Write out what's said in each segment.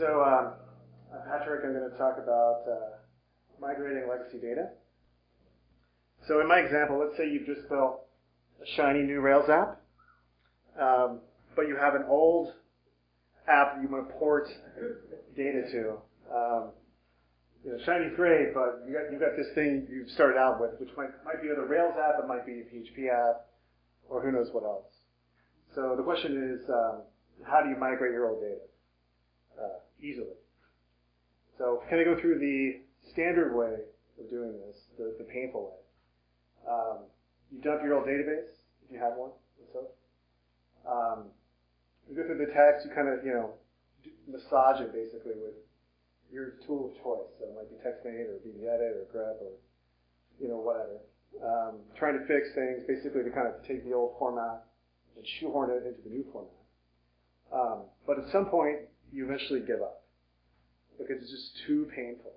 So I'm Patrick. I'm going to talk about migrating legacy data. So in my example, let's say you've just built a shiny new Rails app, but you have an old app that you want to port data to. Shiny's great, but you've got this thing you've started out with, which might be a Rails app, it might be a PHP app, or who knows what else. So the question is, how do you migrate your old data easily? So can I go through the standard way of doing this, the painful way? You dump your old database, if you have one. You go through the text, you kind of, massage it basically with your tool of choice. So it might be TextMate or BBEdit or grep or, whatever. Trying to fix things basically to kind of take the old format and shoehorn it into the new format. But at some point, you eventually give up because it's just too painful,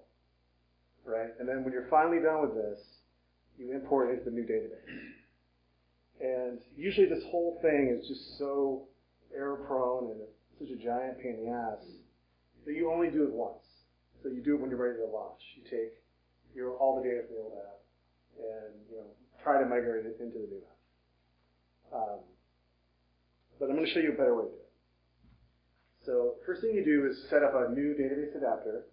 right? And then when you're finally done with this, you import it into the new database. And usually this whole thing is just so error-prone and such a giant pain in the ass that you only do it once. So you do it when you're ready to launch. You take all the data from the old app and try to migrate it into the new app. But I'm going to show you a better way to do it. So first thing you do is set up a new database adapter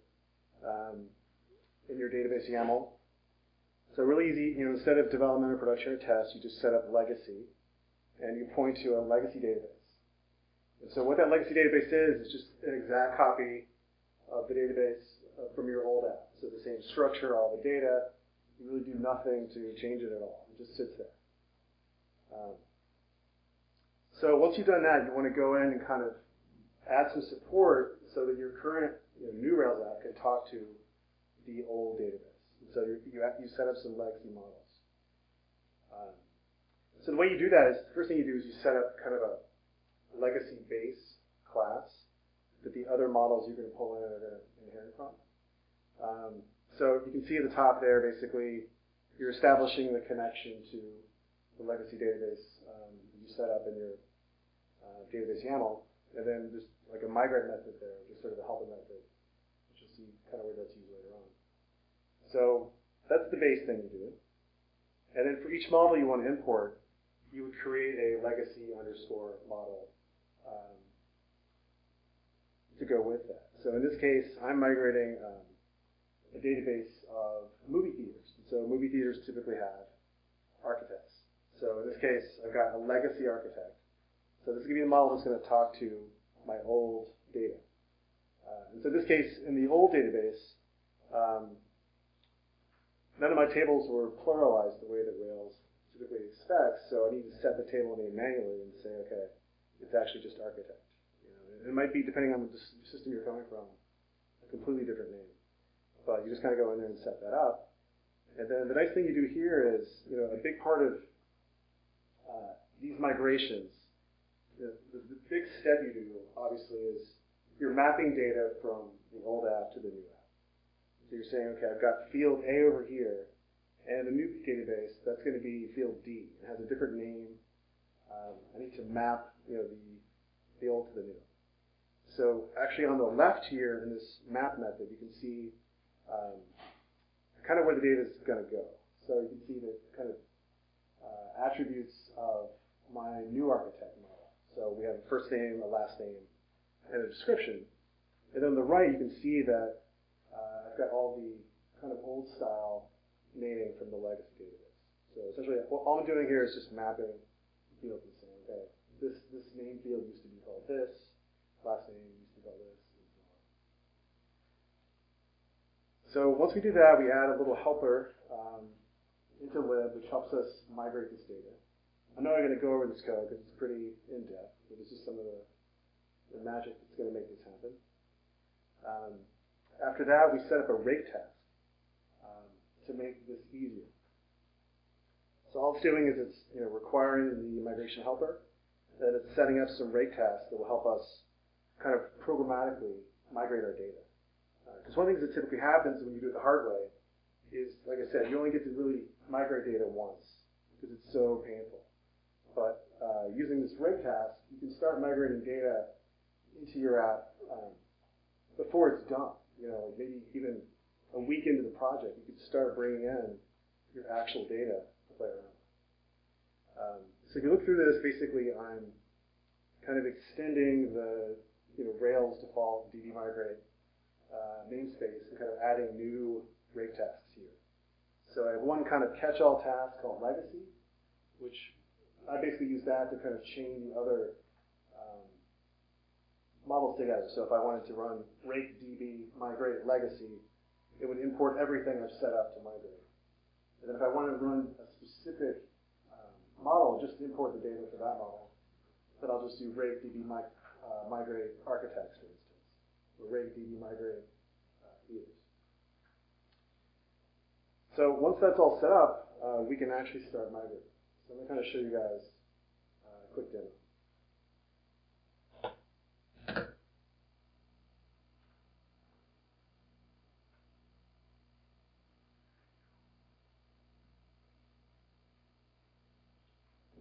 in your database YAML. So really easy, instead of development or production or test, you just set up legacy, and you point to a legacy database. And so what that legacy database is just an exact copy of the database from your old app. So the same structure, all the data. You really do nothing to change it at all. It just sits there. So once you've done that, you want to go in and kind of add some support so that your current new Rails app can talk to the old database. And so you set up some legacy models. So the way you do that is, the first thing you do is you set up kind of a legacy base class that the other models you're going to pull in are going to inherit from. So you can see at the top there, basically, you're establishing the connection to the legacy database you set up in your database YAML, and then there's like a migrate method there, just sort of a helper method, which you'll see kind of where that's used later on. So that's the base thing you do. And then for each model you want to import, you would create a legacy underscore model to go with that. So in this case, I'm migrating a database of movie theaters. So movie theaters typically have architects. So in this case, I've got a legacy architect. So this is going to be the model that's going to talk to my old data. And so in this case, in the old database, none of my tables were pluralized the way that Rails typically expects. So I need to set the table name manually and say, okay, it's actually just architect. It might be, depending on the system you're coming from, a completely different name. But you just kind of go in there and set that up. And then the nice thing you do here is, a big part of these migrations, the big step you do, obviously, is you're mapping data from the old app to the new app. So you're saying, okay, I've got field A over here, and the new database, that's going to be field D. It has a different name. I need to map, the old to the new. So actually on the left here in this map method, you can see kind of where the data is going to go. So you can see the kind of attributes of my new architect model. So we have a first name, a last name, and a description. And then on the right, you can see that I've got all the kind of old style naming from the legacy database. So essentially, all I'm doing here is just mapping fields and saying, okay, this name field used to be called this, last name used to be called this, and so on. So once we do that, we add a little helper into lib, which helps us migrate this data. I'm not going to go over this code because it's pretty in-depth, but this is some of the magic that's going to make this happen. After that, we set up a rake task to make this easier. So all it's doing is it's requiring the migration helper, and it's setting up some rake tasks that will help us kind of programmatically migrate our data. Because one of the things that typically happens when you do it the hard way is, like I said, you only get to really migrate data once because it's so painful. But using this rake task, you can start migrating data into your app before it's done. Like maybe even a week into the project, you could start bringing in your actual data to play around. So if you look through this, basically I'm kind of extending the Rails default DB Migrate namespace and kind of adding new rake tasks here. So I have one kind of catch-all task called legacy, which I basically use that to kind of chain the other models together. So if I wanted to run rake DB migrate legacy, it would import everything I've set up to migrate. And then if I wanted to run a specific model, just import the data for that model, then I'll just do rake DB migrate architects, for instance, or rake DB migrate theaters. So once that's all set up, we can actually start migrating. So I'm going to kind of show you guys a quick demo.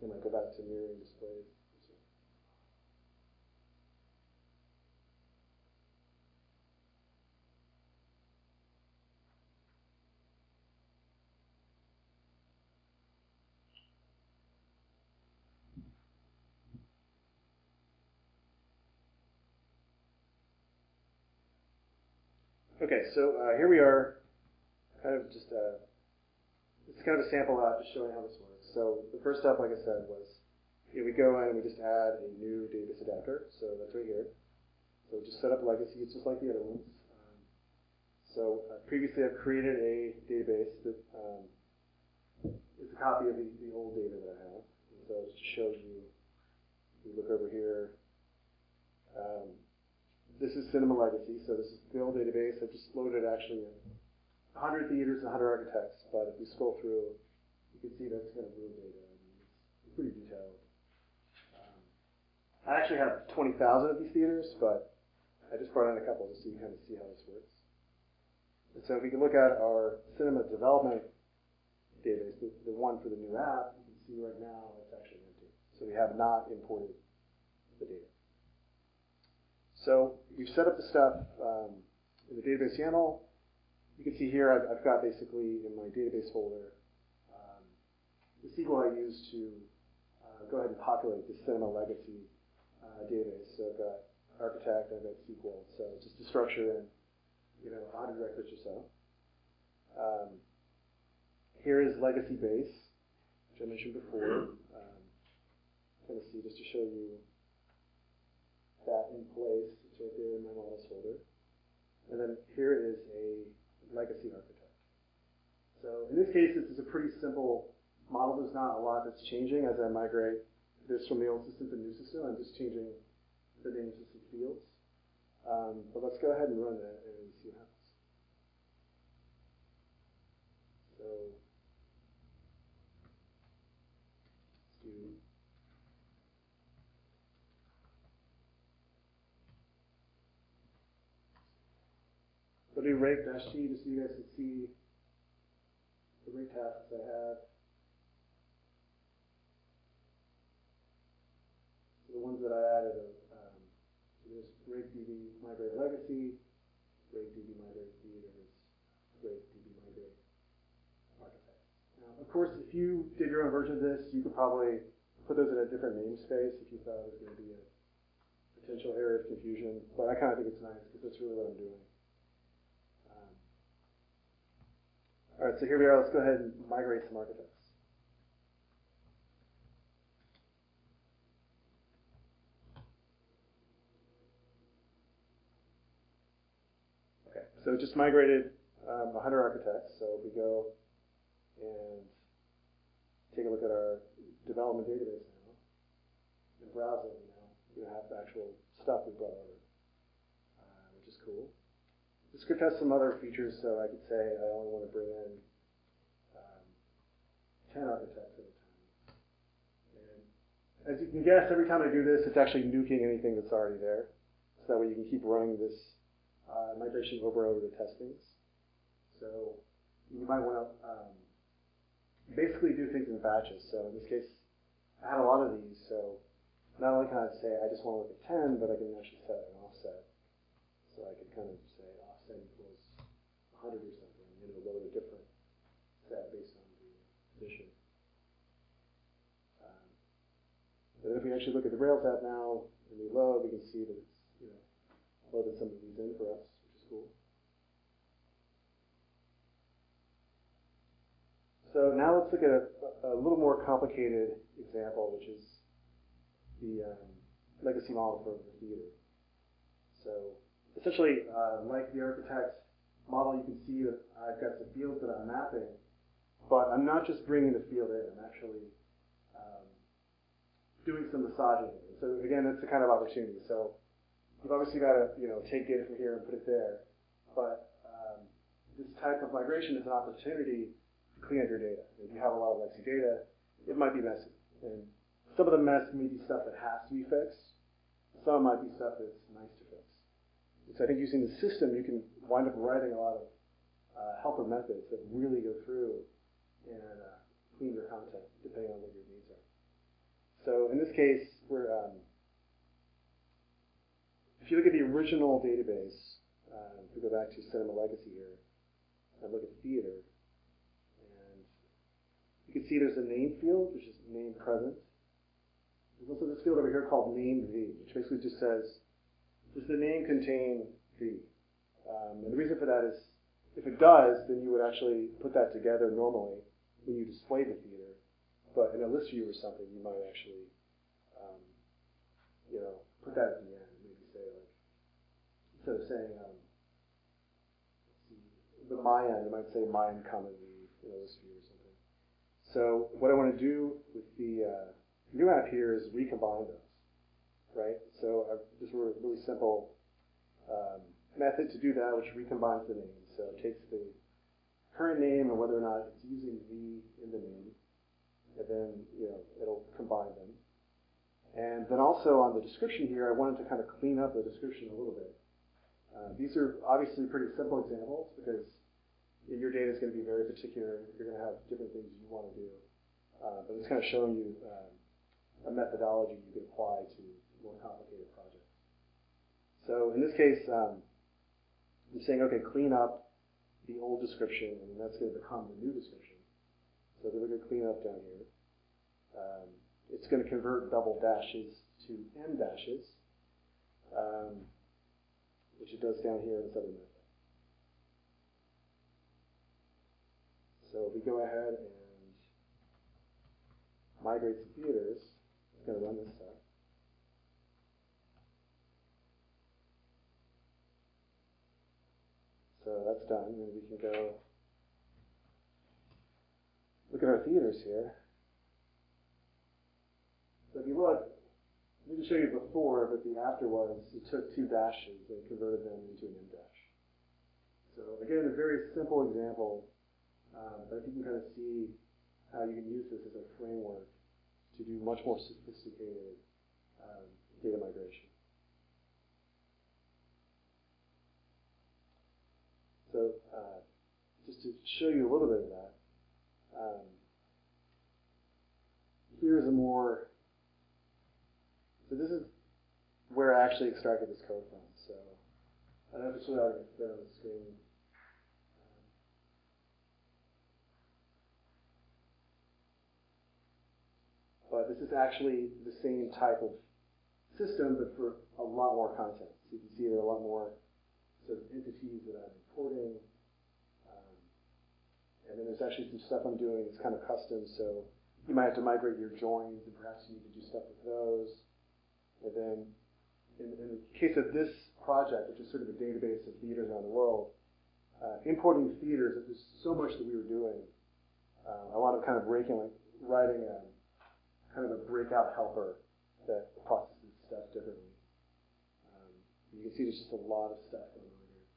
I might go back to mirroring displays. Okay, so here we are, kind of just it's kind of a sample app just showing how this works. So the first step, like I said, was we go in and we just add a new database adapter. So that's right here. So just set up legacy. It's just like the other ones. So previously I've created a database that is a copy of the old data that I have. And so just to show you, you look over here. This is Cinema Legacy, so this is the old database. I've just loaded actually 100 theaters and 100 architects, but if we scroll through, you can see that's kind of real data. I mean, it's pretty detailed. I actually have 20,000 of these theaters, but I just brought in a couple just so you can kind of see how this works. And so if we can look at our cinema development database, the one for the new app, you can see right now it's actually empty. So we have not imported the data. So we've set up the stuff in the database YAML. You can see here I've got basically in my database folder the SQL I use to go ahead and populate the Cinema Legacy database. So I've got Architect, I've got SQL. So just to structure in 100 records or so. Here is Legacy Base, which I mentioned before. Kind of see just to show you that in place. It's right there in my models folder. And then here is a legacy architect. So in this case, this is a pretty simple model. There's not a lot that's changing as I migrate this from the old system to the new system. I'm just changing the names of some fields. But let's go ahead and run that and see what happens. So let's do I'll do rake-t just so you guys can see the rake tasks I have. So the ones that I added are there's rake DB migrate legacy, rake DB migrate theaters, rake DB migrate architects. Now, of course, if you did your own version of this, you could probably put those in a different namespace if you thought it was going to be a potential area of confusion. But I kind of think it's nice because that's really what I'm doing. All right, so here we are. Let's go ahead and migrate some architects. Okay, so just migrated 100 architects. So if we go and take a look at our development database now and browse it, we have the actual stuff we brought over, which is cool. The script has some other features, so I could say I only want to bring in 10 architects at a time. And as you can guess, every time I do this, it's actually nuking anything that's already there. So that way you can keep running this migration over to test things. So you might want to basically do things in batches. So in this case, I have a lot of these, so not only can I say I just want to look at 10, but I can actually set an offset. So So I could kind of say offset equals 100 or something, and it'll load a different set based on the position. But if we actually look at the Rails app now, and we load, we can see that it's loaded some of these in for us, which is cool. So now let's look at a little more complicated example, which is the legacy model for the theater. So essentially, like the architect model, you can see that I've got some fields that I'm mapping, but I'm not just bringing the field in. I'm actually doing some massaging. So again, that's the kind of opportunity. So you've obviously got to take data from here and put it there, but this type of migration is an opportunity to clean up your data. If you have a lot of legacy data, it might be messy, and some of the mess may be stuff that has to be fixed. Some might be stuff that's nice to fix. And so I think using the system, you can wind up writing a lot of helper methods that really go through and clean your content depending on what your needs are. So in this case, if you look at the original database, if we go back to Cinema Legacy here, and look at theater, and you can see there's a name field, which is name present. There's also this field over here called name v, which basically just says, does the name contain v? And the reason for that is, if it does, then you would actually put that together normally when you display the theater. But in a list view or something, you might actually, put that at the end. Maybe say, like, instead of saying, the my end, you might say mine comma v, list view or something. So what I want to do with the new app here is recombine those, right? So this is a really simple method to do that, which recombines the names. So it takes the current name and whether or not it's using v in the name, and then it'll combine them. And then also on the description here, I wanted to kind of clean up the description a little bit. These are obviously pretty simple examples because your data is going to be very particular. You're going to have different things you want to do. But it's kind of showing you a methodology you can apply to more complicated projects. So in this case, I'm saying, okay, clean up the old description, and that's going to become the new description. So we're going to clean up down here. It's going to convert double dashes to m dashes, which it does down here in this other method. So if we go ahead and migrate some theaters, it's going to run this stuff. So that's done, and we can go look at our theaters here. So if you look, I didn't show you before, but the after was, it took two dashes and converted them into an m dash. So again, a very simple example, but I think you can kind of see how you can use this as a framework to do much more sophisticated data migration. So just to show you a little bit of that, here's a more, so this is where I actually extracted this code from. So I don't know if it's really out of the screen. But this is actually the same type of system, but for a lot more content. So you can see there are a lot more sort of entities that I'm importing. And then there's actually some stuff I'm doing that's kind of custom. So you might have to migrate your joins, and perhaps you need to do stuff with those. And then in the case of this project, which is sort of a database of theaters around the world, importing theaters, there's so much that we were doing. I wound up kind of writing a kind of a breakout helper that processes stuff differently. You can see there's just a lot of stuff going on here.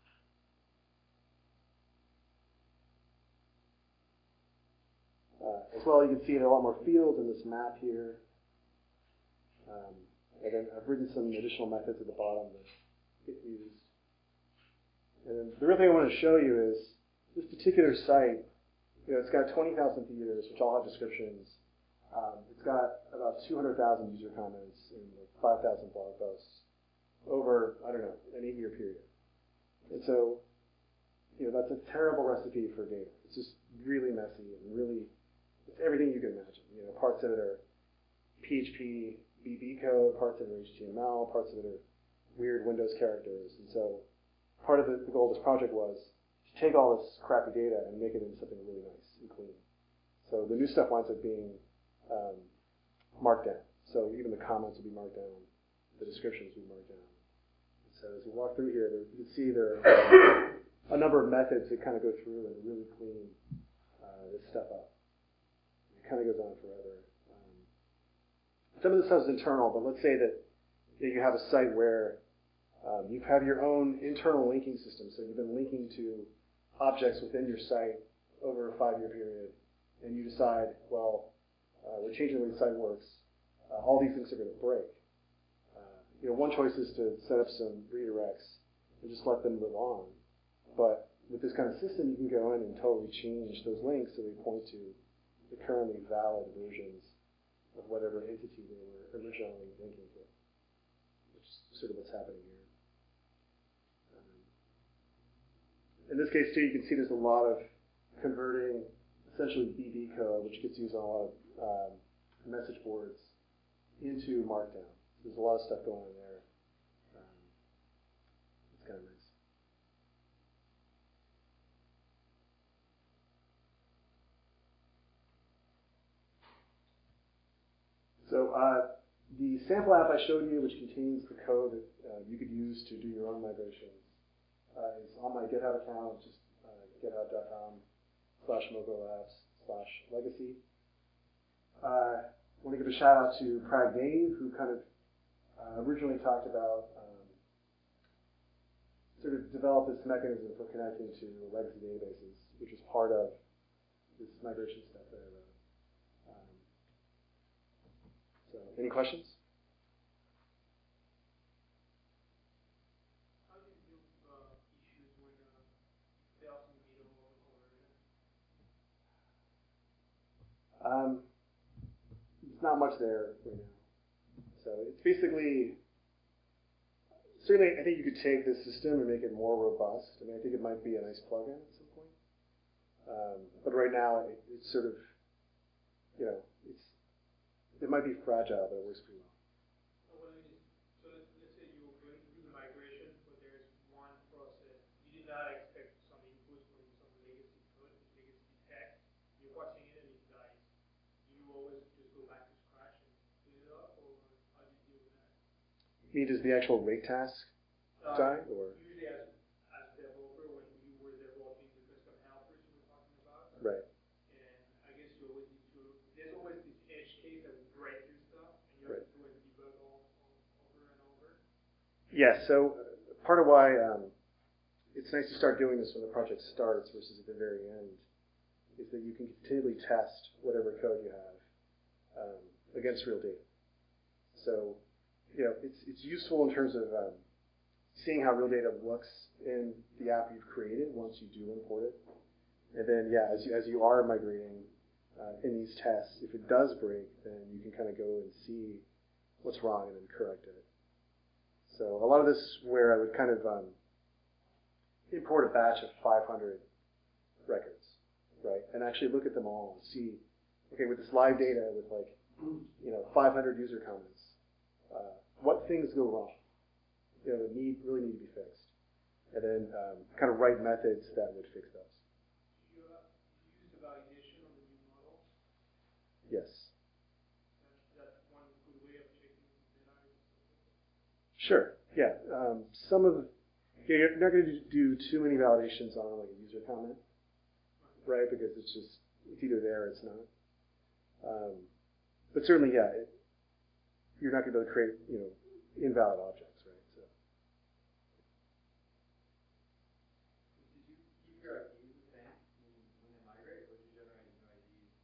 As well, you can see there are a lot more fields in this map here. And then I've written some additional methods at the bottom that get used. And then the real thing I want to show you is this particular site, it's got 20,000 theaters, which all have descriptions. It's got about 200,000 user comments and 5,000 blog posts over, I don't know, an 8-year period. And so, that's a terrible recipe for data. It's just really messy and really, it's everything you can imagine. Parts of it are PHP, BB code, parts of it are HTML, parts of it are weird Windows characters. And so part of the goal of this project was to take all this crappy data and make it into something really nice and clean. So the new stuff winds up being marked down. So even the comments will be marked down, the descriptions will be marked down. So as we walk through here, you can see there are a number of methods that kind of go through and really clean this stuff up. It kind of goes on forever. Some of this stuff is internal, but let's say that you have a site where you have your own internal linking system. So you've been linking to objects within your site over a 5-year period, and you decide, well, we're changing the way the site works. All these things are going to break. One choice is to set up some redirects and just let them live on. But with this kind of system, you can go in and totally change those links so they point to the currently valid versions of whatever entity they were originally linking to, which is sort of what's happening here. In this case, too, you can see there's a lot of converting essentially BB code, which gets used on a lot of message boards, into Markdown. There's a lot of stuff going on there. It's kind of nice. So the sample app I showed you, which contains the code that you could use to do your own migrations, is on my GitHub account, just github.com/mogulabs/legacy. I want to give a shout out to Prag Dave, who kind of originally talked about sort of developed this mechanism for connecting to legacy databases, which is part of this migration stuff that I wrote. So, any questions? How do you deal with issues when fails in the middle or There's not much there right now. So it's basically, certainly I think you could take this system and make it more robust. I mean, I think it might be a nice plugin at some point. But right now, it's sort of, it might be fragile, but it works pretty well. So let's say you were going to do the migration, but there's one process. You did not expect some input from some legacy code, legacy text. You're watching it and it dies. Do you always just go back to scratch and clean it up, or how do you deal with that? You mean, does the actual rake task die? Or? Usually as a developer, when you were developing the custom helpers you were talking about. Right. And I guess you always need to, there's always this edge case that will break your stuff, and you have to do it debug over and over. Yeah, so part of why it's nice to start doing this when the project starts versus at the very end is that you can continually test whatever code you have against real data. So, it's useful in terms of seeing how real data looks in the app you've created once you do import it. And then, as you are migrating in these tests, if it does break, then you can kind of go and see what's wrong and then correct it. So a lot of this is where I would kind of import a batch of 500 records, right? And actually look at them all and see, okay, with this live data with 500 user comments, what things go wrong, that really need to be fixed, and then kind of write methods that would fix those. Do you use the validation on the new model? Yes. That's one good way of checking data. Sure. Yeah. You're not going to do too many validations on like a user comment, right? Because it's either there or it's not. But certainly, you're not going to be able to create, invalid objects, right? So. Did you keep your IDs the same when they migrate, or did you generate new IDs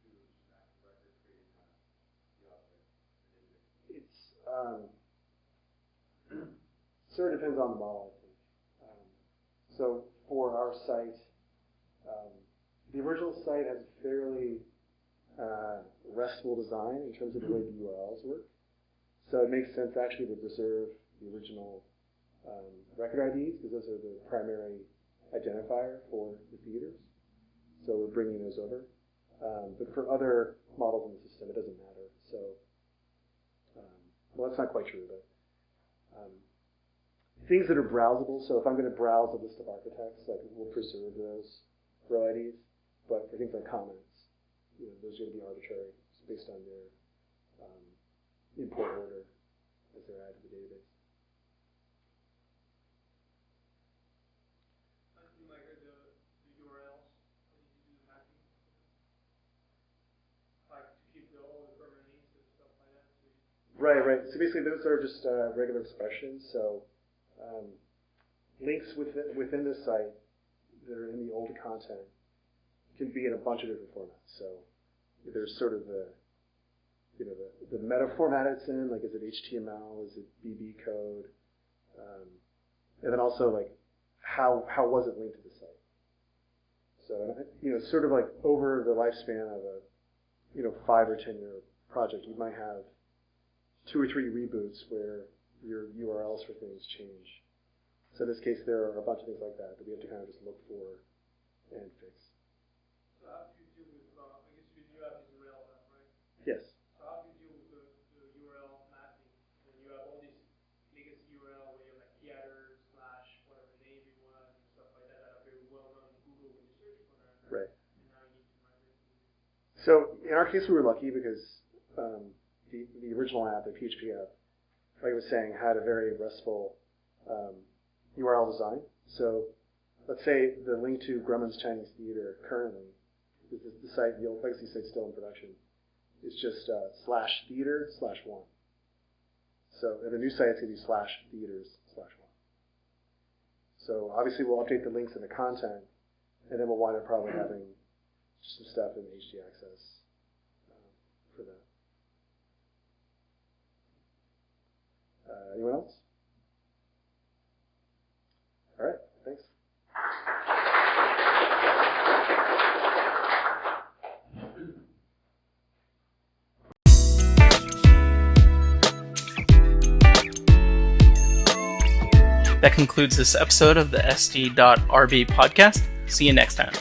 to just an active record creating the object? It's sort of depends on the model, I think. So for our site, the original site has a fairly RESTful design in terms of the way the URLs work. So it makes sense actually to preserve the original record IDs, because those are the primary identifier for the theaters. So we're bringing those over. But for other models in the system, it doesn't matter. So, well, that's not quite true, but things that are browsable. So if I'm going to browse a list of architects, like we'll preserve those row IDs. But for things like comments, those are going to be arbitrary, based on their import order as they're added to the database. You migrate the URLs, how did you do the mapping? Like to keep all the permanent links and stuff like that? Right. So basically those are just regular expressions. So links within the site that are in the old content can be in a bunch of different formats. So there's sort of the meta format it's in, like is it HTML, is it BB code, and then also like how was it linked to the site. So sort of like over the lifespan of a 5 or 10 year project, you might have 2 or 3 reboots where your URLs for things change. So in this case, there are a bunch of things like that we have to kind of just look for and fix. So how do you deal with, I guess you have this URL map, right? Yes. So how do you deal with the URL mapping? And you have all these legacy URL where you have like theater / whatever name you want and stuff like that are very well known in Google when you search for them. Right. And now you need to migrate to them. So in our case, we were lucky because the original app, the PHP app, like I was saying, had a very RESTful URL design. So let's say the link to Grumman's Chinese Theater currently, the site, the old legacy site still in production, is just /theater/1. So in the new site, it's going to be /theaters/1. So obviously we'll update the links and the content, and then we'll wind up probably having some stuff in htaccess for that. Anyone else? All right, thanks. That concludes this episode of the SD.RB podcast. See you next time.